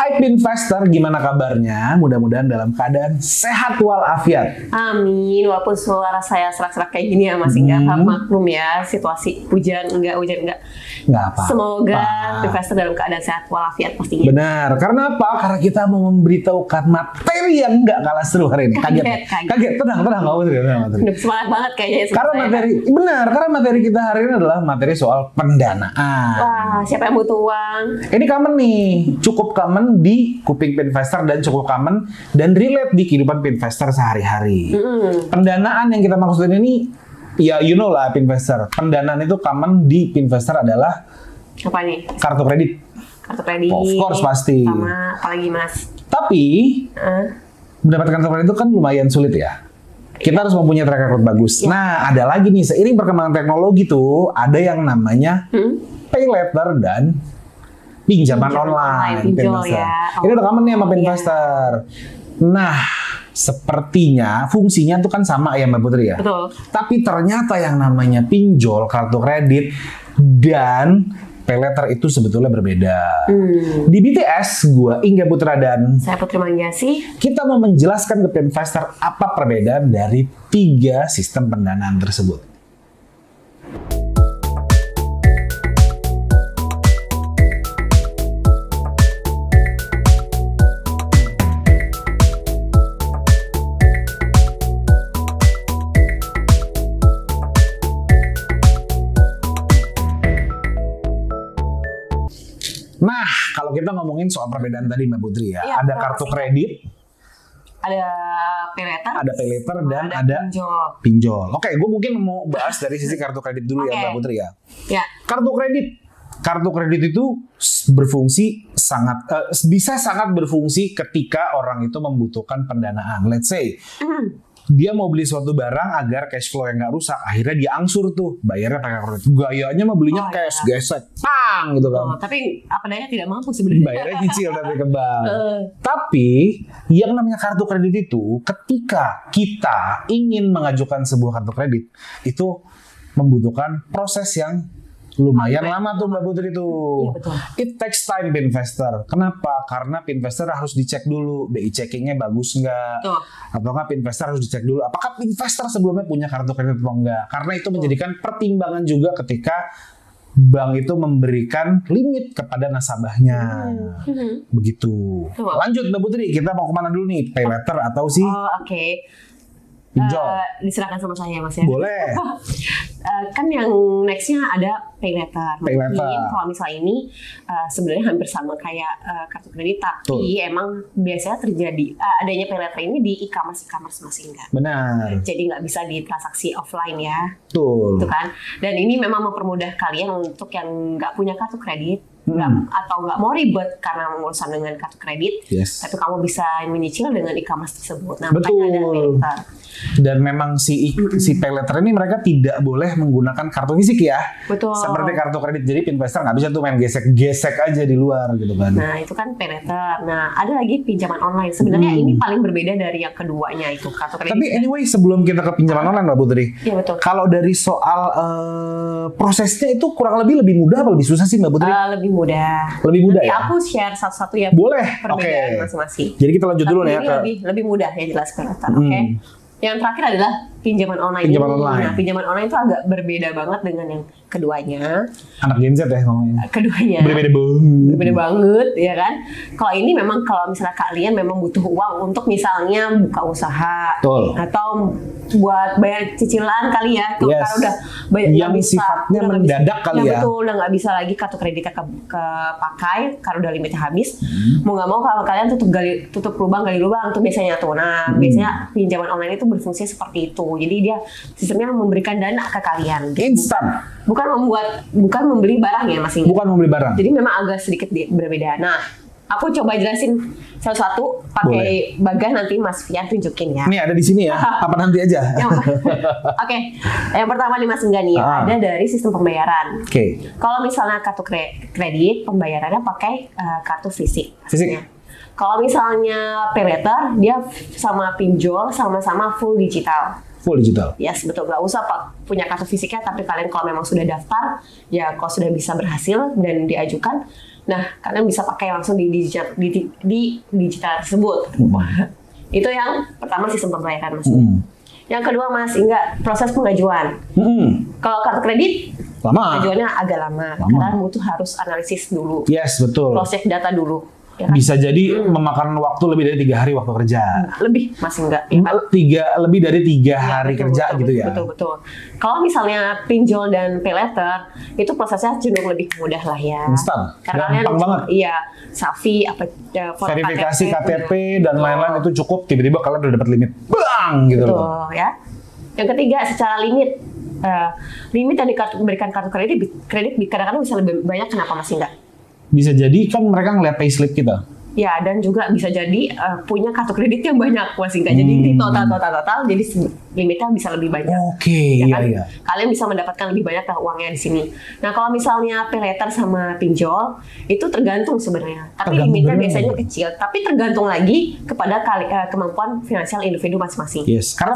Hai Pinvestor, gimana kabarnya? Mudah-mudahan dalam keadaan sehat walafiat. Amin, walaupun suara saya serak-serak kayak gini ya masih nggak maklum ya situasi hujan enggak. Nggak apa. Semoga Pinvestor dalam keadaan sehat walafiat pastinya. Benar, karena apa? Karena kita mau memberitahukan materi yang nggak kalah seru hari ini. Kaget. Tenang, nggak usah. Udah semangat banget kayaknya. Karena materi kita hari ini adalah materi soal pendanaan. Wah, siapa yang butuh uang? Ini common nih, cukup common di kuping Pinvestor dan cukup common dan relate di kehidupan Pinvestor sehari-hari. Pendanaan yang kita maksudin ini, ya you know lah Pinvestor. Pendanaan itu common di Pinvestor adalah apa nih? Kartu kredit. Kartu kredit. Of course pasti. Sama apalagi Mas? Tapi mendapatkan kartu kredit itu kan lumayan sulit ya. Kita harus mempunyai track record bagus. Ya. Nah, ada lagi nih, seiring perkembangan teknologi tuh, ada yang namanya pay later dan pinjaman online. Pinjol ya. Ini udah common nih sama Pinvestor. Nah, sepertinya fungsinya tuh kan sama ya Mbak Putri ya. Betul. Tapi ternyata yang namanya pinjol, kartu kredit, dan pay later itu sebetulnya berbeda. Di BTS, gua Ingga Putra dan saya Putri Mangyasi. Kita mau menjelaskan ke Pinvestor apa perbedaan dari 3 sistem pendanaan tersebut. Nah, kalau kita ngomongin soal perbedaan tadi Mbak Putri ya, ada kartu kredit, ada pay later, dan ada pinjol. Oke, gue mungkin mau bahas dari sisi kartu kredit dulu ya Mbak Putri ya. Ya. Kartu kredit itu berfungsi bisa sangat berfungsi ketika orang itu membutuhkan pendanaan. Let's say dia mau beli suatu barang agar cash flow yang nggak rusak, akhirnya dia angsur tuh bayarnya pakai kredit. Gayanya mah belinya cash, gesek, pang gitu kan. Tapi apa daya tidak mampu sebenarnya. Bayarnya cicil tapi ke bank. Tapi yang namanya kartu kredit itu, ketika kita ingin mengajukan sebuah kartu kredit, itu membutuhkan proses yang lumayan lama tuh Mbak Putri tuh. Iya, betul. It takes time Pinvestor. Kenapa? Karena Pinvestor harus dicek dulu BI checkingnya bagus nggak, atau nggak Pinvestor harus dicek dulu apakah Pinvestor sebelumnya punya kartu kredit atau enggak. Karena itu menjadikan pertimbangan juga ketika bank itu memberikan limit kepada nasabahnya. Begitu. Lanjut Mbak Putri, kita mau kemana dulu nih? Pay later atau sih? Pinjol. Diserahkan sama saya Mas ya. Boleh. Kan yang nextnya ada pay later. Kalau misalnya ini sebenarnya hampir sama kayak kartu kredit, tapi emang biasanya terjadi adanya pay later ini di e-commerce masing kan. Benar. Jadi nggak bisa di transaksi offline ya. Betul. Itu kan. Dan ini memang mempermudah kalian untuk yang nggak punya kartu kredit. Atau nggak mau ribet karena urusan dengan kartu kredit, tapi kamu bisa menyicil dengan e-commerce tersebut. Nah, makanya ada pay later. Dan memang si pay later ini mereka tidak boleh menggunakan kartu fisik ya. Betul. Seperti kartu kredit, jadi Pinvestor nggak bisa tuh main gesek aja di luar gitu kan. Nah itu kan pay later. Nah ada lagi pinjaman online. Sebenarnya ini paling berbeda dari yang keduanya itu kartu kredit. Tapi anyway sebelum kita ke pinjaman online Mbak Putri, kalau dari soal prosesnya itu kurang lebih mudah apa lebih susah sih Mbak Putri? Lebih mudah. Lebih mudah ya? Aku share satu-satu ya. Boleh. Perbedaan masing-masing. Jadi kita lanjut dulu nih ya. Lebih mudah ya jelas pay later. Yang terakhir adalah pinjaman online. Nah, pinjaman online itu agak berbeda banget dengan yang keduanya. Anak Gen Z ya ngomongnya. Keduanya. Berbeda banget, ya kan? Kalau ini memang kalau misalnya kalian memang butuh uang untuk misalnya buka usaha atau buat bayar cicilan kali ya, karena udah banyak yang sifatnya mendadak kali ya. Betul, udah nggak bisa lagi kartu kreditnya kepakai karena udah limitnya habis. Mau nggak mau kalau kalian tutup lubang gali lubang tuh biasanya tuh. Nah, biasanya pinjaman online itu berfungsi seperti itu. Jadi dia sistemnya memberikan dana ke kalian. Instan. Bukan membeli barang ya Mas Inggi. Bukan membeli barang. Jadi memang agak sedikit berbeda. Nah, aku coba jelasin satu-satu pakai bagan, nanti Mas Fian tunjukin ya. Ini ada di sini ya. Apa nanti aja? Oke. Yang pertama nih Mas Ingga nih, ada dari sistem pembayaran. Kalau misalnya kartu kredit, pembayarannya pakai kartu fisik. Kalau misalnya pay later, dia sama pinjol sama-sama full digital. Full digital. Yes, betul. Nggak usah punya kartu fisiknya, tapi kalian kalau memang sudah daftar, ya kalau sudah bisa berhasil dan diajukan, Nah, kalian bisa pakai langsung di digital tersebut. Itu yang pertama, sistem pembayaran Mas. Yang kedua Mas Ingga, proses pengajuan. Kalau kartu kredit lama. Pengajuannya agak lama. Karena butuh harus analisis dulu. Yes, betul. Cross check data dulu. Ya kan? Bisa jadi memakan waktu lebih dari 3 hari waktu kerja. Lebih, masih enggak? Ya kan? Lebih dari 3 hari kerja gitu ya. Betul. Kalau misalnya pinjol dan pay letter, itu prosesnya cenderung lebih mudah lah ya. Instan. Karena gampang banget. Iya, Safi, verifikasi KTP dan lain-lain itu cukup. Tiba-tiba kalian udah dapat limit, bang gitu loh. Ya. Yang ketiga, secara limit. Limit yang diberikan kartu kredit kadang-kadang bisa lebih banyak. Kenapa masih enggak? Bisa jadi kan mereka ngeliat payslip kita. Ya, dan juga bisa jadi punya kartu kredit yang banyak masih enggak. Jadi di total jadi limitnya bisa lebih banyak. Oke, ya kan? iya. Kalian bisa mendapatkan lebih banyak uangnya di sini. Nah, kalau misalnya pay letter sama pinjol itu tergantung sebenarnya. Tapi limitnya biasanya kecil, tapi tergantung lagi kepada kemampuan finansial individu masing-masing. Yes, karena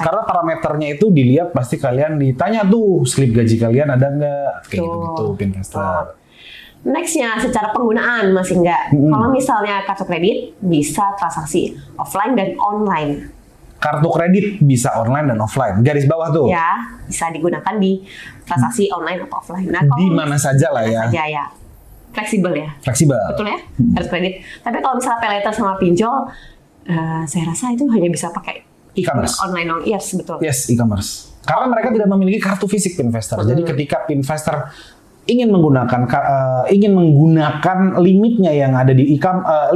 karena parameternya itu dilihat, pasti kalian ditanya tuh slip gaji kalian ada nggak, kayak gitu investor. Nextnya, secara penggunaan masih enggak. Kalau misalnya kartu kredit bisa transaksi offline dan online. Kartu kredit bisa online dan offline. Garis bawah tuh. Ya, bisa digunakan di transaksi online atau offline. Nah, di mana saja lah ya. Ya. Fleksibel ya. Fleksibel. Betul ya, kartu kredit. Tapi kalau misalnya pay letter sama pinjol, saya rasa itu hanya bisa pakai e-commerce. Online. Yes, betul. Yes, e-commerce. Karena mereka tidak memiliki kartu fisik investor. Jadi ketika investor ingin menggunakan limitnya yang ada di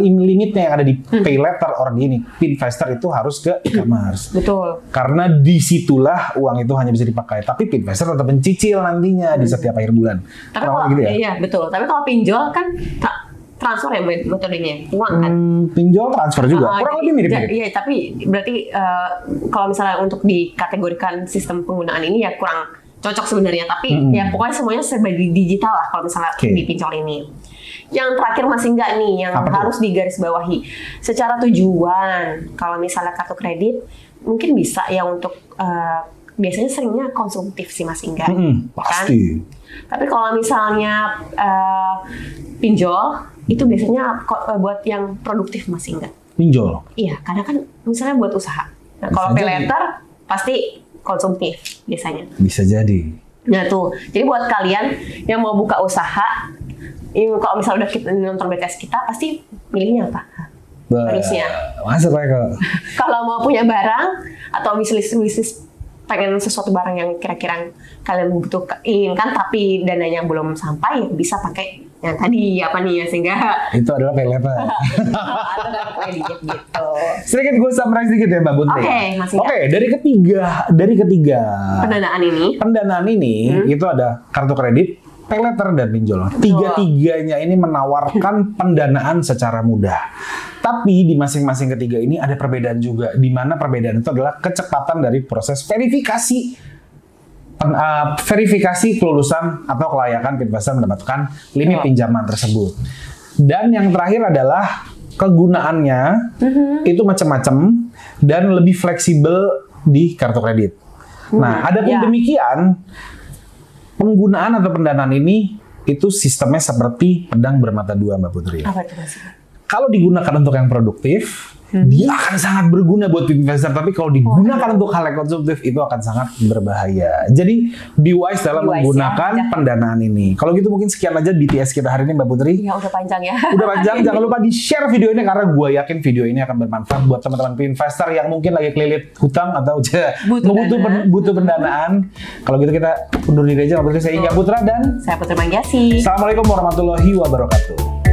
limitnya yang ada di pay letter or di ini, investor itu harus ke e-commerce. Betul. Karena disitulah uang itu hanya bisa dipakai. Tapi investor tetap mencicil nantinya di setiap akhir bulan. Tapi kalau gitu ya? Iya, betul. Tapi kalau pinjol kan transfer ya metodenya, uang kan? Pinjol transfer juga, kurang lebih mirip-mirip. Iya, tapi berarti kalau misalnya untuk dikategorikan sistem penggunaan ini ya kurang cocok sebenarnya, tapi ya pokoknya semuanya serba digital lah kalau misalnya di pinjol ini. Yang terakhir masih enggak nih, yang harus digarisbawahi. Secara tujuan, kalau misalnya kartu kredit mungkin bisa ya untuk biasanya seringnya konsumtif sih Mas Ingga. Pasti. Kan? Tapi kalau misalnya pinjol itu biasanya buat yang produktif Mas Ingga. Pinjol? Iya, karena kan misalnya buat usaha. Nah, kalau pay letter pasti konsumtif biasanya. Bisa jadi. Nah tuh, jadi buat kalian yang mau buka usaha, kalau misalnya udah kita nonton podcast kita, pasti milihnya apa? Harusnya. Masuk Michael. Kalau mau punya barang atau bisnis pengen sesuatu barang yang kira-kira kalian inginkan tapi dananya belum sampai, bisa pakai yang tadi apa nih ya, sehingga itu adalah pay letter. Atau dapat kredit gitu. Sedikit gue summarize sedikit ya Mbak Putri. Oke, dari ketiga pendanaan ini itu ada kartu kredit, pay letter dan pinjol. Tiga-tiganya ini menawarkan pendanaan secara mudah. Tapi di masing-masing ketiga ini ada perbedaan juga, di mana perbedaan itu adalah kecepatan dari proses verifikasi kelulusan atau kelayakan investor mendapatkan limit pinjaman tersebut. Dan yang terakhir adalah kegunaannya itu macam-macam dan lebih fleksibel di kartu kredit. Nah, adapun demikian, penggunaan atau pendanaan ini itu sistemnya seperti pedang bermata dua, Mbak Putri. Apa itu Mas? Kalau digunakan untuk yang produktif, dia akan sangat berguna buat investor. Tapi kalau digunakan untuk hal yang konsumtif, itu akan sangat berbahaya. Jadi, be wise dalam menggunakan pendanaan ini. Kalau gitu mungkin sekian aja BTS kita hari ini, Mbak Putri. Ya, udah panjang ya. Udah panjang. Jangan lupa di-share video ini, karena gue yakin video ini akan bermanfaat buat teman-teman investor yang mungkin lagi kelilit hutang atau butuh pendanaan. Kalau gitu kita undur diri aja, Mbak Putri. Saya Ingga Putra dan saya Putri Mangyasi. Assalamualaikum warahmatullahi wabarakatuh.